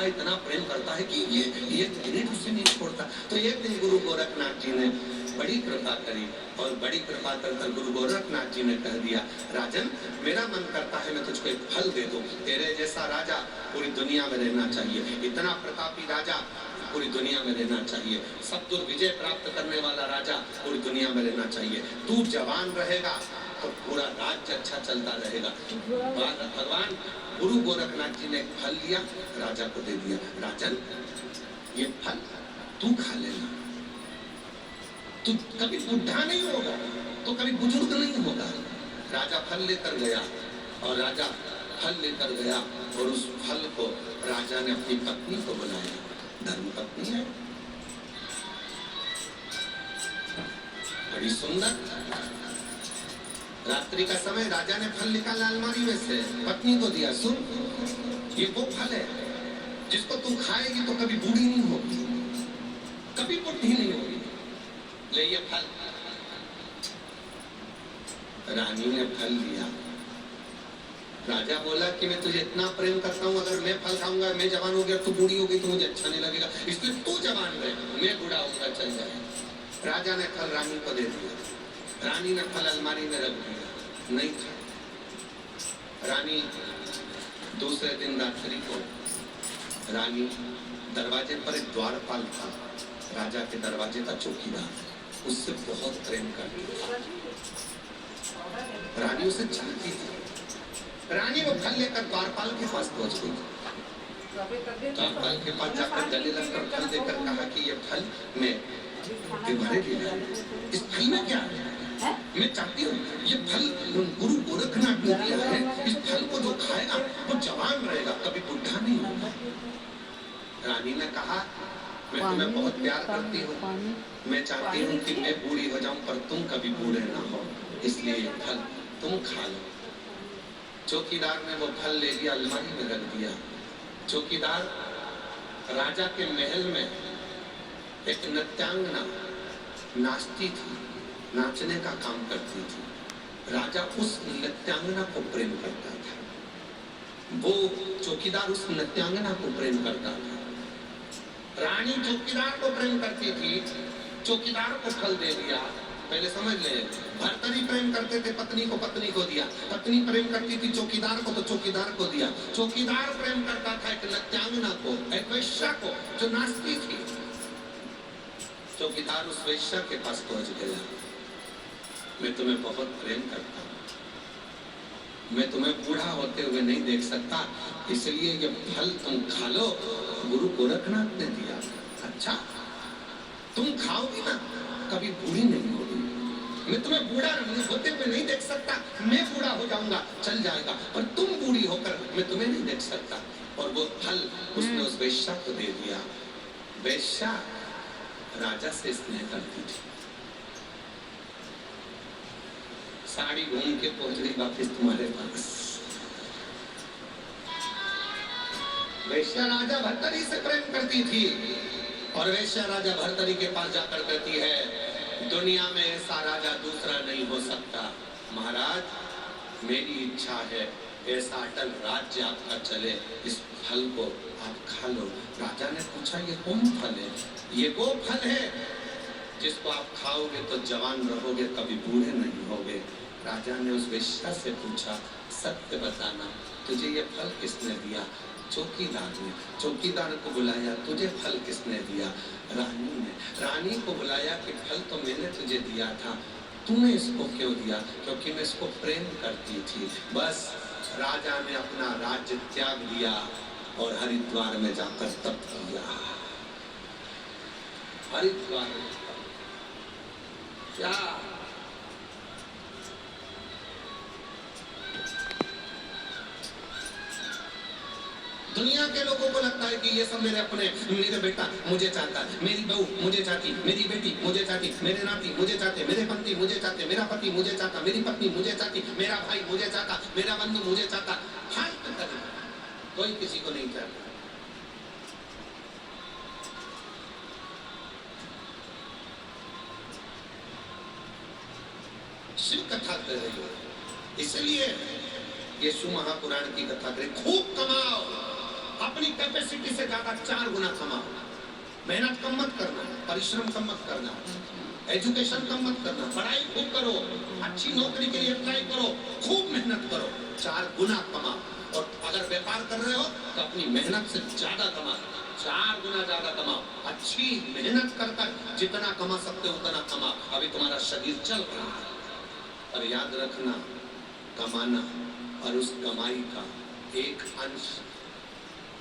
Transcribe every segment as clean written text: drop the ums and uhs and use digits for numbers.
इतना प्रेम करता है कि ये मिनट उसे नहीं छोड़ता। तो एक दिन गुरु गोरखनाथ जी ने बड़ी कृपा करी और बड़ी कृपा कर गुरु गोरखनाथ जी ने कह दिया, राजन मेरा मन करता है मैं तुझको एक फल दे दूं। तेरे जैसा राजा पूरी दुनिया में रहना चाहिए, इतना प्रतापी राजा पूरी दुनिया में रहना चाहिए, सब दुर्विजय प्राप्त करने वाला राजा पूरी दुनिया में रहना चाहिए। तू जवान रहेगा तो पूरा राज्य अच्छा चलता रहेगा। भगवान गुरु गोरखनाथ जी ने एक फल लिया, राजा को दे दिया, राजन ये फल तू खा लेना, तू कभी बुढ़ा नहीं होगा, तो कभी बुजुर्ग नहीं होगा। राजा फल लेकर गया और राजा फल लेकर गया और उस फल को राजा ने अपनी पत्नी को बुलाया, धर्म पत्नी है, बड़ी सुंदर। रात्रि का समय राजा ने फल निकाला अलमारी में से, पत्नी को दिया, सुन ये वो फल है जिसको तू खाएगी तो कभी बूढ़ी नहीं होगी, कभी बुढ़ी नहीं होगी, ले ये फल। रानी ने फल लिया। राजा बोला कि मैं तुझे इतना प्रेम करता हूँ, अगर मैं फल खाऊंगा, मैं जवान हो गया, तू बूढ़ी हो गई तो मुझे अच्छा नहीं लगेगा, इसलिए तू जवान रहे, मैं बूढ़ा होगा चल जाए। राजा ने फल रानी को दे दिया। रानी ने फल अलमारी में रख दिया, नहीं था। रानी दूसरे दिन रात्रि को रानी दरवाजे पर एक द्वारपाल था, राजा के दरवाजे का चौकीदार, उससे बहुत प्रेम करती थी। रानी उसे चाहती थी। रानी वो फल लेकर द्वारपाल के पास पहुंच गई। द्वारपाल के पास जाकर गले लगकर फल देकर कहा कि ये फल मैं तुम्हारे लिए लाया। इस फल में क्या है? मैं चाहती हूँ ये फल गुरु गोरखनाथ ने दिया है, इस फल को जो खाएगा वो जवान रहेगा, कभी बुढ़ा नहीं होगा। रानी ने कहा मैं तुम्हें बहुत प्यार करती हूँ, मैं चाहती हूँ कि मैं बूढ़ी हो जाऊं पर तुम कभी बूढ़े ना हो, इसलिए ये फल तुम खा लो। चौकीदार ने वो फल ले लिया, अलमारी में रख दिया। चौकीदार राजा के महल में एक नृत्यांगना नाचती थी, नाचने का काम करती थी। राजा उस नृत्यांगना को प्रेम करता था, वो चौकीदार उस नृत्यांगना को प्रेम करता था। रानी चौकीदार को प्रेम करती थी, चौकीदार को फल दे दिया। पहले समझ ले, भर्तरी प्रेम करते थे, पत्नी को दिया, पत्नी प्रेम करती थी चौकीदार को तो चौकीदार को दिया, चौकीदार प्रेम करता था एक नृत्यांगना को, एक वेश्या को जो नाचती थी। चौकीदार उस वेश्या के पास पहुंच गया, मैं तुम्हें बहुत प्रेम करता हूँ, मैं तुम्हें बूढ़ा होते हुए नहीं देख सकता, इसलिए ये फल तुम खा लो, गुरु गोरखनाथ ने दिया। अच्छा तुम खाओगी ना, कभी बूढ़ी नहीं होगी, मैं तुम्हें बूढ़ा होते हुए नहीं देख सकता, मैं बूढ़ा हो जाऊंगा चल जाएगा, पर तुम बूढ़ी होकर मैं तुम्हें नहीं देख सकता। और वो फल उसने उस वेश्या को दे दिया। वेश्या राजा से स्नेह करती थी। साड़ी घूम के पहुंच गई वापिस तुम्हारे पास। वेश्या राजा भर्तरी से प्रेम करती थी और वेश्या राजा भर्तरी के पास जाकर कहती है, दुनिया में ऐसा राजा दूसरा नहीं हो सकता, महाराज मेरी इच्छा है ऐसा अटल राज्य आपका चले, इस फल को आप खा लो। राजा ने पूछा ये कौन फल है? ये वो फल है जिसको आप खाओगे तो जवान रहोगे, कभी बूढ़े नहीं होगे। राजा ने उस वेश्या से पूछा, सत्य बताना तुझे ये फल किसने दिया? चौकीदार ने। चौकीदार को बुलाया, तुझे फल किसने दिया? रानी ने। रानी को बुलाया कि फल तो मैंने तुझे दिया था, तूने इसको क्यों दिया? क्योंकि मैं इसको प्रेम करती थी। बस राजा ने अपना राज्य त्याग दिया और हरिद्वार में जाकर तप किया। हरिद्वार क्या दुनिया के लोगों को लगता है कि ये सब मेरे अपने, मेरे बेटा मुझे चाहता, मेरी बहू मुझे चाहती, मेरी बेटी मुझे चाहती, मेरे नाती मुझे चाहते, मेरे पति मुझे चाहते, मेरा पति मुझे चाहता, मेरी पत्नी मुझे चाहती, मेरा भाई मुझे चाहता, मेरा बंधु मुझे चाहता। कोई किसी को नहीं चाहता। शिव कथा कर रही हो, इसलिए यीशु महापुराण की कथा करें, खूब कमाओ, अपनी कैपेसिटी से ज्यादा 4 गुना कमाओ। मेहनत कम मत करना, परिश्रम कम मत करना, एजुकेशन कम मत करना, पढ़ाई खूब करो, अच्छी नौकरी के लिए अप्लाई करो, खूब मेहनत करो, 4 गुना कमाओ। और अगर व्यापार कर रहे हो तो अपनी मेहनत से ज्यादा कमाओ, 4 गुना ज्यादा कमाओ। अच्छी मेहनत कर जितना कमा सकते हो उतना कमाओ। अभी तुम्हारा शरीर चल रहा है, और याद रखना, कमाना और उस कमाई का एक अंश,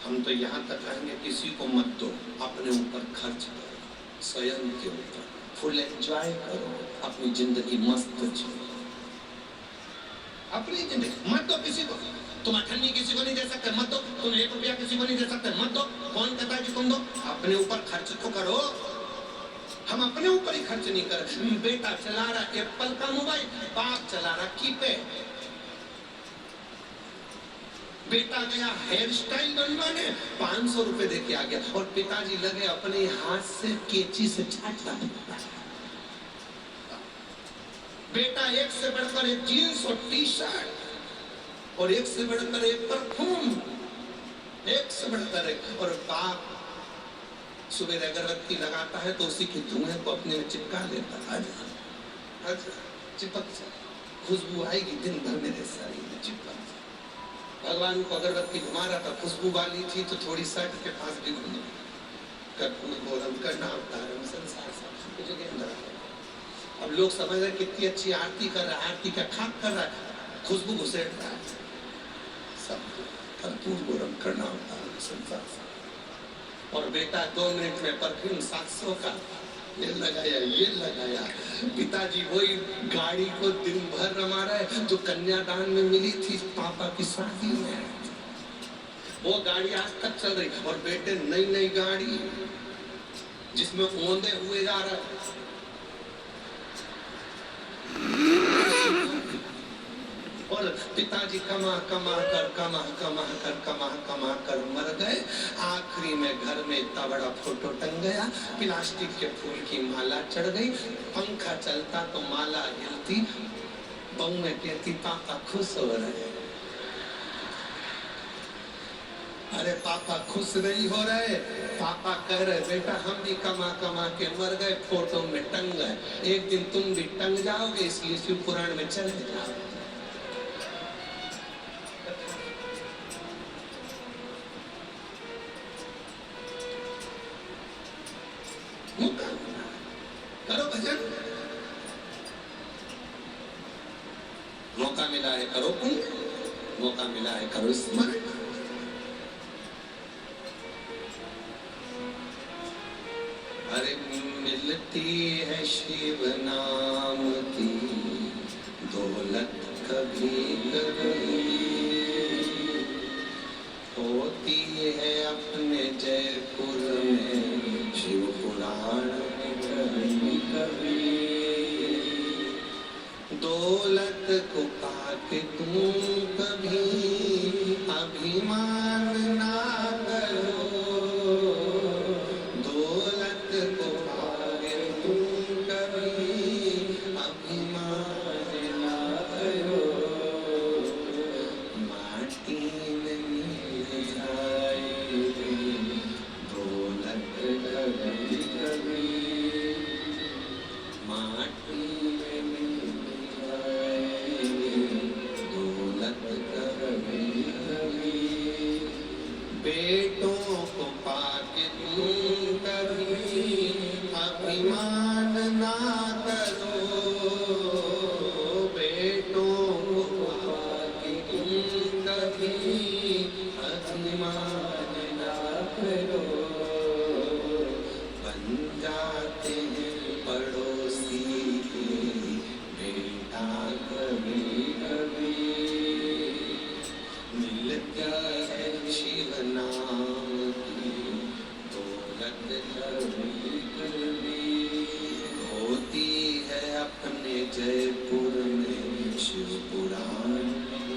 हम तो यहाँ तक कहेंगे, किसी को मत दो, अपने ऊपर खर्च करो, स्वयं के ऊपर फुल एंजॉय करो, अपनी जिंदगी मस्त जियो, अपनी जिंदगी मत दो किसी को। तुम अठन्नी किसी को नहीं दे सकते, मत दो। तुम 1 रुपया किसी को नहीं दे सकते, मत दो। कौन कहता है कि तुम दो? अपने ऊपर खर्च तो करो। हम अपने ऊपर ही खर्च नहीं कर। बेटा चला रहा एप्पल का मोबाइल, बाप चला रहा कीपैड। बेटा गया हेयर स्टाइल बनवाने, 500 रुपए दे के आ गया, और पिताजी लगे अपने हाथ से केची से छाटता। बेटा एक से बढ़कर एक जीन्स और टी शर्ट, और एक से बढ़कर एक परफ्यूम, एक से बढ़कर एक। और बाप सुबह अगरबत्ती लगाता है तो उसी के धुएं को अपने में चिपका लेता। चिपक से खुशबू आएगी दिन भर मेरे शरीर में, चिपक। भगवान को अगरबत्ती घुमा रहा था, खुशबू वाली थी तो थोड़ी शर्ट के पास भी घूमी। कर्पूर गौरम करना अवतारम संसार साक्षी की जगह अंदर आ। अब लोग समझ रहे कितनी अच्छी आरती कर रहा है, आरती का खाक कर रहा है, खुशबू घुसेड़ रहा है। सब कर्पूर गौरम करना अवतारम संसार साक्षी। और बेटा 2 मिनट में परफ्यूम 700 का ये लगाया, ये लगाया। पिताजी वही गाड़ी को दिन भर रमा रहा है जो कन्यादान में मिली थी पापा की शादी में, वो गाड़ी आज तक चल रही। और बेटे नई नई गाड़ी जिसमें ओंधे हुए जा रहा है। और पिताजी कमा कमा कर मर गए। आखिरी में घर में इतना बड़ा फोटो टंग गया, प्लास्टिक के फूल की माला चढ़ गई, पंखा चलता तो माला हिलती, बहू में कहती पापा खुश हो रहे। अरे पापा खुश नहीं हो रहे, पापा कह रहे बेटा हम भी कमा कमा के मर गए, फोटो में टंग गए, एक दिन तुम भी टंग जाओगे, इसलिए शिव पुराण में चले जाओ। करो भजन, मौका मिला है करो पुण्य, मौका मिला है करो स्मरण। अरे मिलती है शिव नाम की दौलत कभी कभी, होती है अपने जयपुर में शिव पुराण कभी कभी। दौलत को पाके तुम कभी अभिमान ना करो, दौलत को पाके तुम कभी अभिमान ना करो। माटी में मिल जाएगी दौलत कभी कभी, माटी में मिल जाएगी दौलत कभी कभी। बेटों को पाके तुम कभी अभिमान ना करो, बेटों को पाके तुम कभी अभिमान ना करो। बन जाते हैं पड़ोसी बेटा कभी कभी, मिलता है शिव नाम की दौलत कभी कभी, होती है अपने जयपुर में शिव पुराण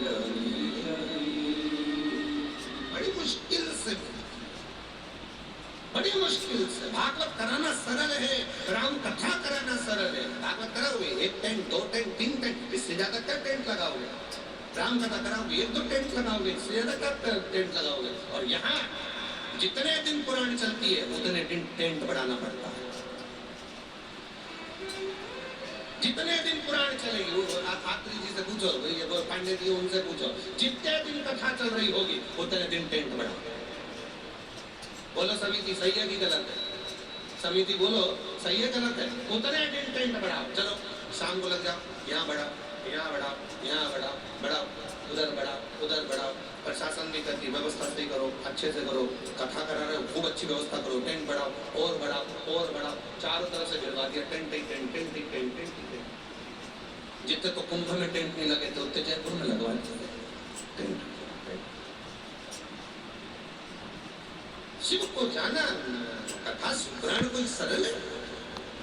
कभी कभी। बड़ी मुश्किल से, बड़ी मुश्किल से भागवत कराना सरल है, राम कथा कराना सरल है। भागवत कराओगे 1 टेंट 2 टेंट 3 टेंट, इससे ज्यादा क्या टेंट लगाओगे? राम कथा कराओगे 1-2 टेंट लगाओगे, इससे ज्यादा क्या टेंट लगाओगे? और यहाँ जितने दिन पुराण चलती है उतने दिन टेंट बढ़ाना पड़ता है। जितने दिन पुराण चलेगी, वो ठाकरे जी से पूछो, वो पांडे जी उनसे पूछो, जितने दिन कथा चल रही होगी उतने दिन टेंट बढ़ाओ। बोलो समिति सही है कि गलत है? समिति बोलो सही है गलत है? उतने दिन टेंट बढ़ाओ। चलो शाम को लग जाओ, यहाँ बढ़ाओ, यहाँ बढ़ाओ, यहाँ बढ़ाओ, बढ़ाओ, उधर बढ़ाओ, उधर बढ़ाओ। प्रशासन नहीं करती, व्यवस्था सही करो, अच्छे से करो। कथा करा रहे हो, खूब अच्छी व्यवस्था करो, टेंट बढ़ाओ, और बढ़ाओ, और बढ़ाओ। चारों तरफ से गिरवा दिया टेंट ही टेंट, टेंट ही टेंट, टेंट ही टेंट। जितने तो कुंभ में टेंट नहीं लगे थे उतने जयपुर में लगवा दिए टेंट। शिव को जाना, कथा पुराण कोई सरल है?